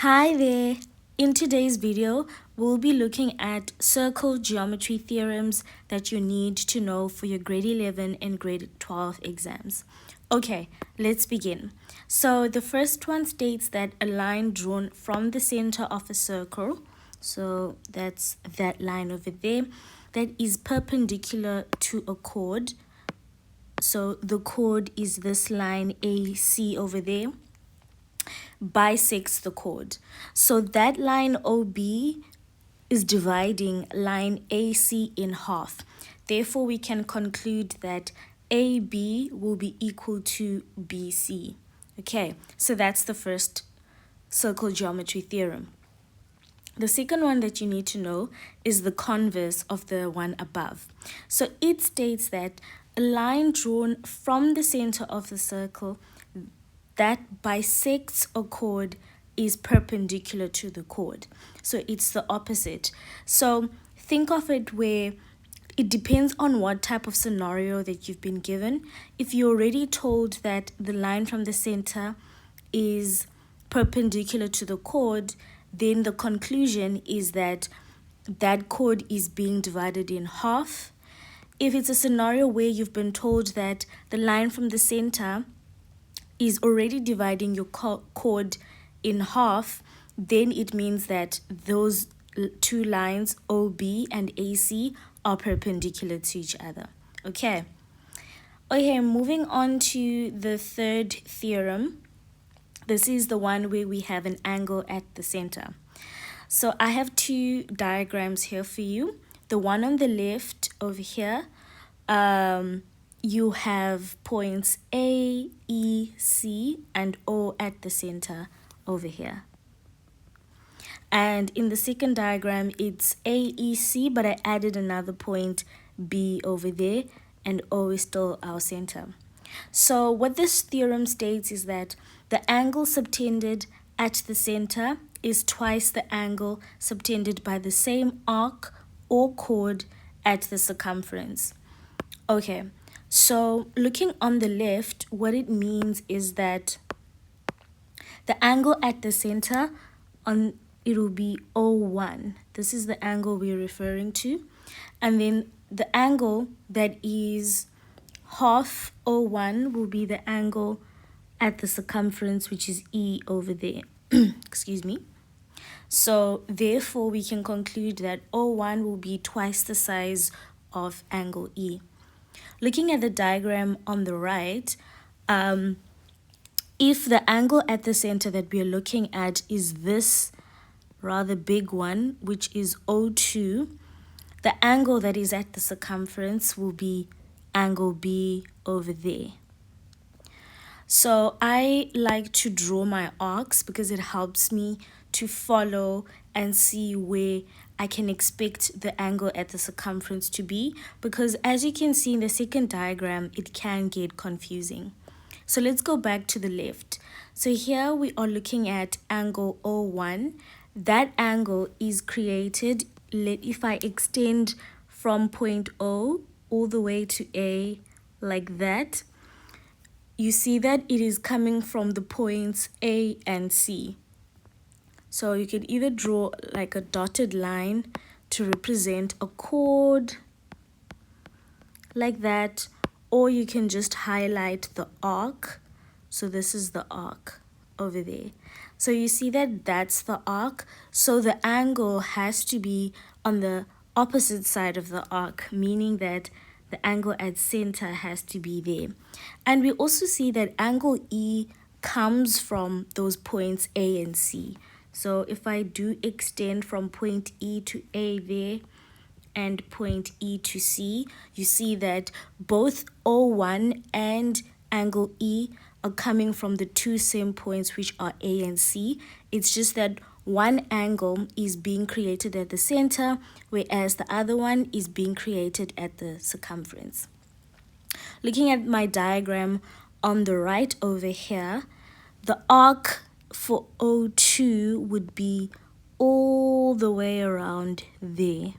Hi there! In today's video, we'll be looking at circle geometry theorems that you need to know for your grade 11 and grade 12 exams. Okay, let's begin. So the first one states that a line drawn from the center of a circle, so that's that line over there, that is perpendicular to a chord. So the chord is this line AC over there, bisects the chord. So that line OB is dividing line AC in half. Therefore, we can conclude that AB will be equal to BC. Okay, so that's the first circle geometry theorem. The second one that you need to know is the converse of the one above. So it states that a line drawn from the center of the circle that bisects a chord is perpendicular to the chord. So it's the opposite. So think of it where it depends on what type of scenario that you've been given. If you're already told that the line from the center is perpendicular to the chord, then the conclusion is that that chord is being divided in half. If it's a scenario where you've been told that the line from the center is already dividing your chord in half, then it means that those two lines OB and AC are perpendicular to each other. Okay, moving on to the third theorem. This is the one where we have an angle at the center. So I have two diagrams here for you. The one on the left over here, you have points A, E, C, and O at the center over here. And in the second diagram, it's A, E, C, but I added another point B over there, and O is still our center. So what this theorem states is that the angle subtended at the center is twice the angle subtended by the same arc or chord at the circumference. Okay, so looking on the left, what it means is that the angle at the center, it will be O1. This is the angle we're referring to. And then the angle that is half O1 will be the angle at the circumference, which is E over there. Excuse me. So therefore, we can conclude that O1 will be twice the size of angle E. Looking at the diagram on the right, if the angle at the center that we are looking at is this rather big one, which is O2, the angle that is at the circumference will be angle B over there. So I like to draw my arcs because it helps me to follow and see where I can expect the angle at the circumference to be, because as you can see in the second diagram, it can get confusing. So let's go back to the left. So here we are looking at angle O1. That angle is created, if I extend from point O all the way to A like that, you see that it is coming from the points A and C. So you can either draw like a dotted line to represent a chord like that, or you can just highlight the arc. So this is the arc over there. So you see that that's the arc. So the angle has to be on the opposite side of the arc, meaning that the angle at center has to be there. And we also see that angle E comes from those points A and C. So if I do extend from point E to A there and point E to C, you see that both O1 and angle E are coming from the two same points, which are A and C. It's just that one angle is being created at the center, whereas the other one is being created at the circumference. Looking at my diagram on the right over here, the arc for O2 would be all the way around there,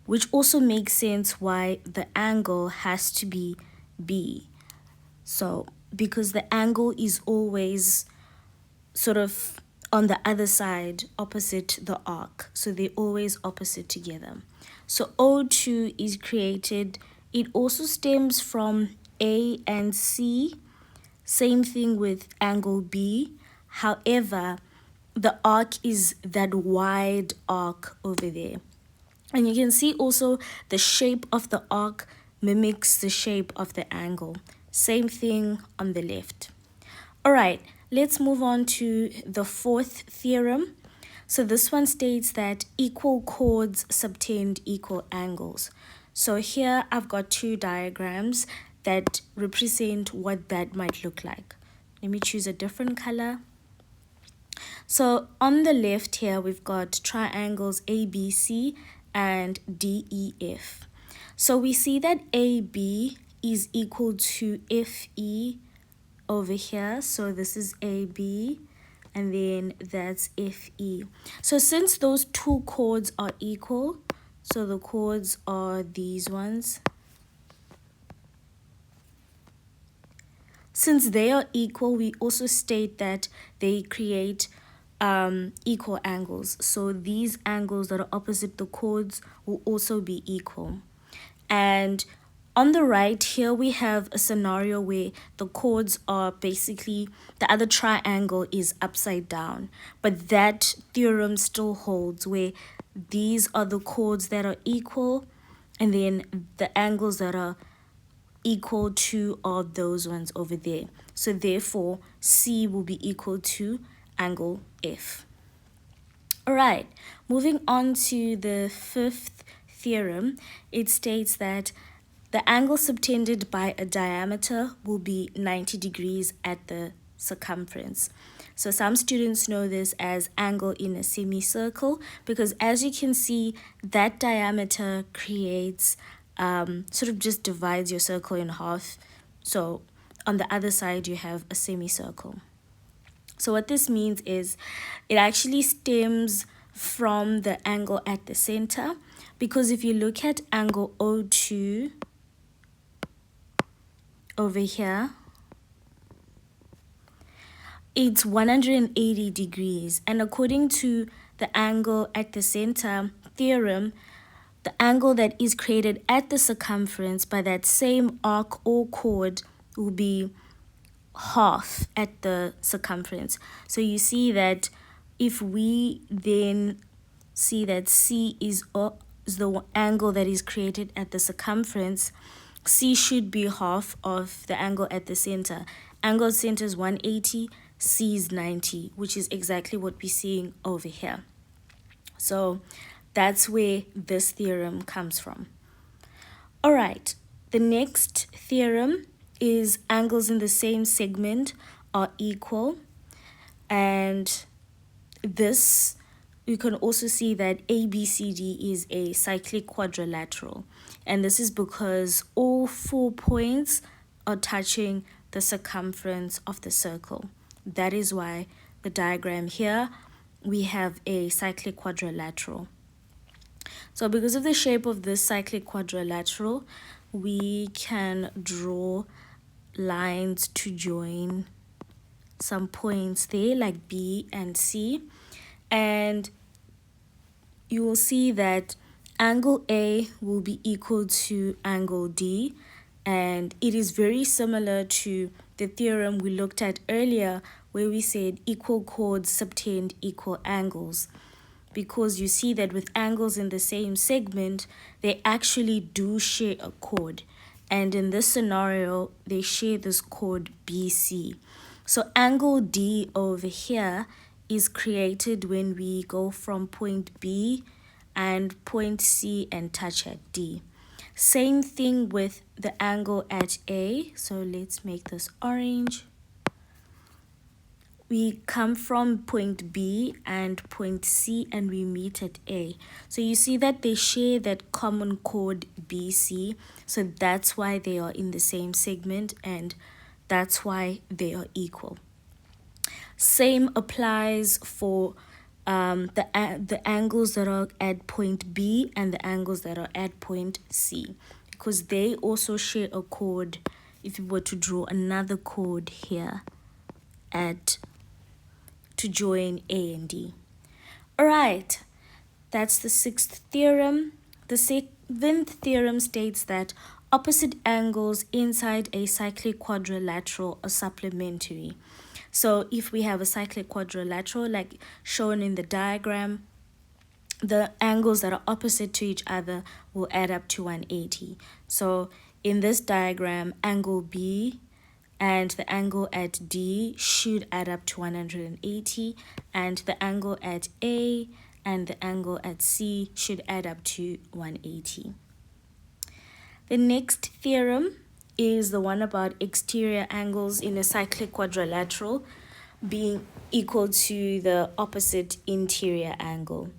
which also makes sense why the angle has to be B. So because the angle is always sort of on the other side opposite the arc. So they're always opposite together. So O2 is created. It also stems from A and C. Same thing with angle B. However, the arc is that wide arc over there. And you can see also the shape of the arc mimics the shape of the angle. Same thing on the left. All right, let's move on to the fourth theorem. So this one states that equal chords subtend equal angles. So here I've got two diagrams that represent what that might look like. Let me choose a different color. So on the left here, we've got triangles ABC and DEF. So we see that AB is equal to FE over here. So this is AB and then that's FE. So since those two chords are equal, so the chords are these ones. Since they are equal, we also state that they create equal angles. So these angles that are opposite the chords will also be equal. And on the right here, we have a scenario where the chords are basically, the other triangle is upside down. But that theorem still holds where these are the chords that are equal and then the angles that are equal to are those ones over there. So therefore, C will be equal to angle F. All right, moving on to the fifth theorem, it states that the angle subtended by a diameter will be 90 degrees at the circumference. So some students know this as angle in a semicircle because as you can see, that diameter creates, sort of just divides your circle in half. So on the other side, you have a semicircle. So what this means is it actually stems from the angle at the center, because if you look at angle O2 over here, it's 180 degrees. And according to the angle at the center theorem, the angle that is created at the circumference by that same arc or chord will be half at the circumference. So you see that if we then see that C is the angle that is created at the circumference, C should be half of the angle at the center. Angle center is 180, C is 90, which is exactly what we're seeing over here. So that's where this theorem comes from. All right, the next theorem is angles in the same segment are equal. And this, you can also see that ABCD is a cyclic quadrilateral. And this is because all 4 points are touching the circumference of the circle. That is why the diagram here, we have a cyclic quadrilateral. So because of the shape of this cyclic quadrilateral, we can draw lines to join some points there like B and C. And you will see that angle A will be equal to angle D. And it is very similar to the theorem we looked at earlier where we said equal chords subtend equal angles. Because you see that with angles in the same segment, they actually do share a chord. And in this scenario, they share this chord BC. So angle D over here is created when we go from point B and point C and touch at D. Same thing with the angle at A. So let's make this orange. We come from point B and point C and we meet at A. So you see that they share that common chord BC. So that's why they are in the same segment and that's why they are equal. Same applies for the angles that are at point B and the angles that are at point C, because they also share a chord. If you were to draw another chord here at to join A and D. Alright, that's the sixth theorem. The seventh theorem states that opposite angles inside a cyclic quadrilateral are supplementary. So if we have a cyclic quadrilateral like shown in the diagram, the angles that are opposite to each other will add up to 180. So in this diagram, angle B and the angle at D should add up to 180, and the angle at A and the angle at C should add up to 180. The next theorem is the one about exterior angles in a cyclic quadrilateral being equal to the opposite interior angle.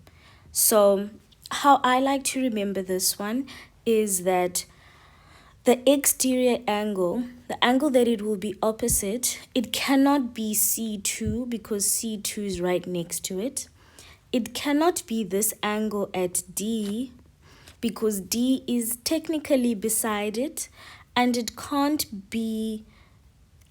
So how I like to remember this one is that the exterior angle, the angle that it will be opposite, it cannot be C2 because C2 is right next to it. It cannot be this angle at D because D is technically beside it, and it can't be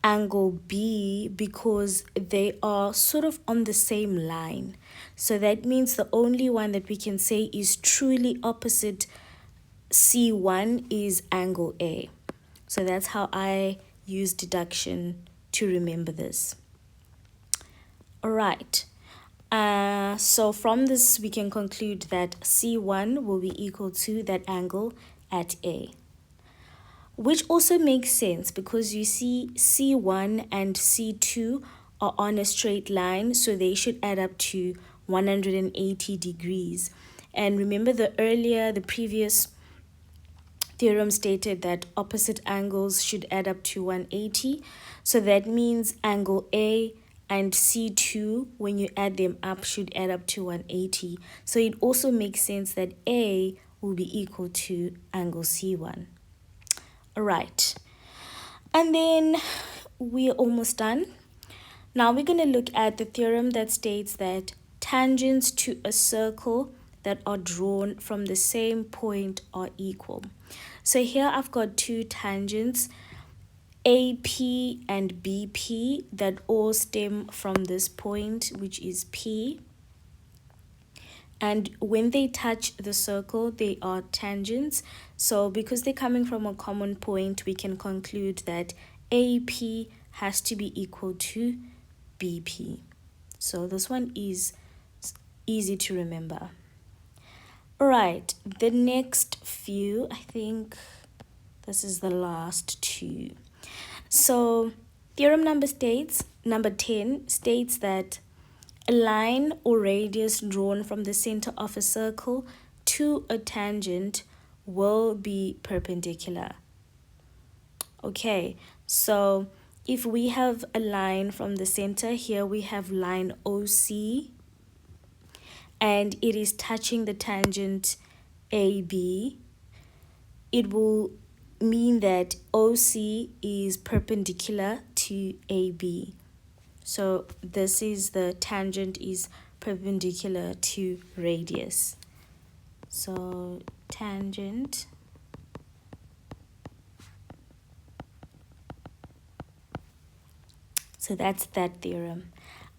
angle B because they are sort of on the same line. So that means the only one that we can say is truly opposite C1 is angle A. So that's how I use deduction to remember this. All right. So from this, we can conclude that C1 will be equal to that angle at A, which also makes sense because you see C1 and C2 are on a straight line, so they should add up to 180 degrees. And remember the previous theorem stated that opposite angles should add up to 180. So that means angle A and C2, when you add them up, should add up to 180. So it also makes sense that A will be equal to angle C1. All right. And then we're almost done. Now we're going to look at the theorem that states that tangents to a circle that are drawn from the same point are equal. So here I've got two tangents, AP and BP, that all stem from this point, which is P. And when they touch the circle, they are tangents. So because they're coming from a common point, we can conclude that AP has to be equal to BP. So this one is easy to remember. All right, the next few, I think this is the last two. So theorem number 10 states that a line or radius drawn from the center of a circle to a tangent will be perpendicular. Okay, so if we have a line from the center, here we have line OC, and it is touching the tangent AB, it will mean that OC is perpendicular to AB. So this is the tangent is perpendicular to radius. So tangent so that's that theorem.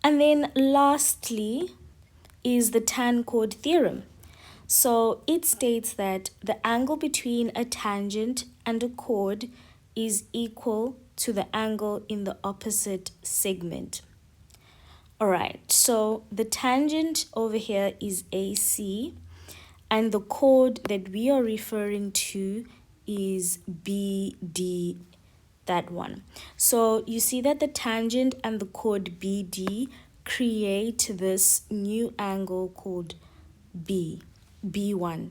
And then lastly is the tan chord theorem. So it states that the angle between a tangent and a chord is equal to the angle in the opposite segment. All right, so the tangent over here is AC, and the chord that we are referring to is BD, that one. So you see that the tangent and the chord BD create this new angle called B1.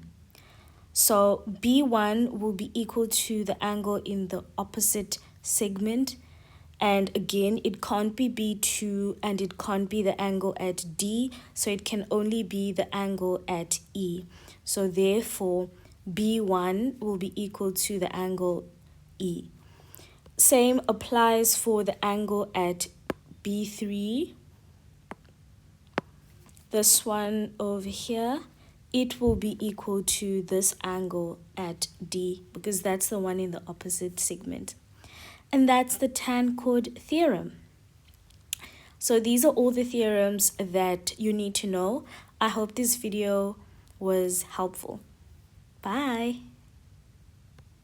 So B1 will be equal to the angle in the opposite segment, and again it can't be B2 and it can't be the angle at D, so it can only be the angle at E. So therefore B1 will be equal to the angle E. Same applies for the angle at B3. This one over here, it will be equal to this angle at D because that's the one in the opposite segment. And that's the tan chord theorem. So these are all the theorems that you need to know. I hope this video was helpful. Bye.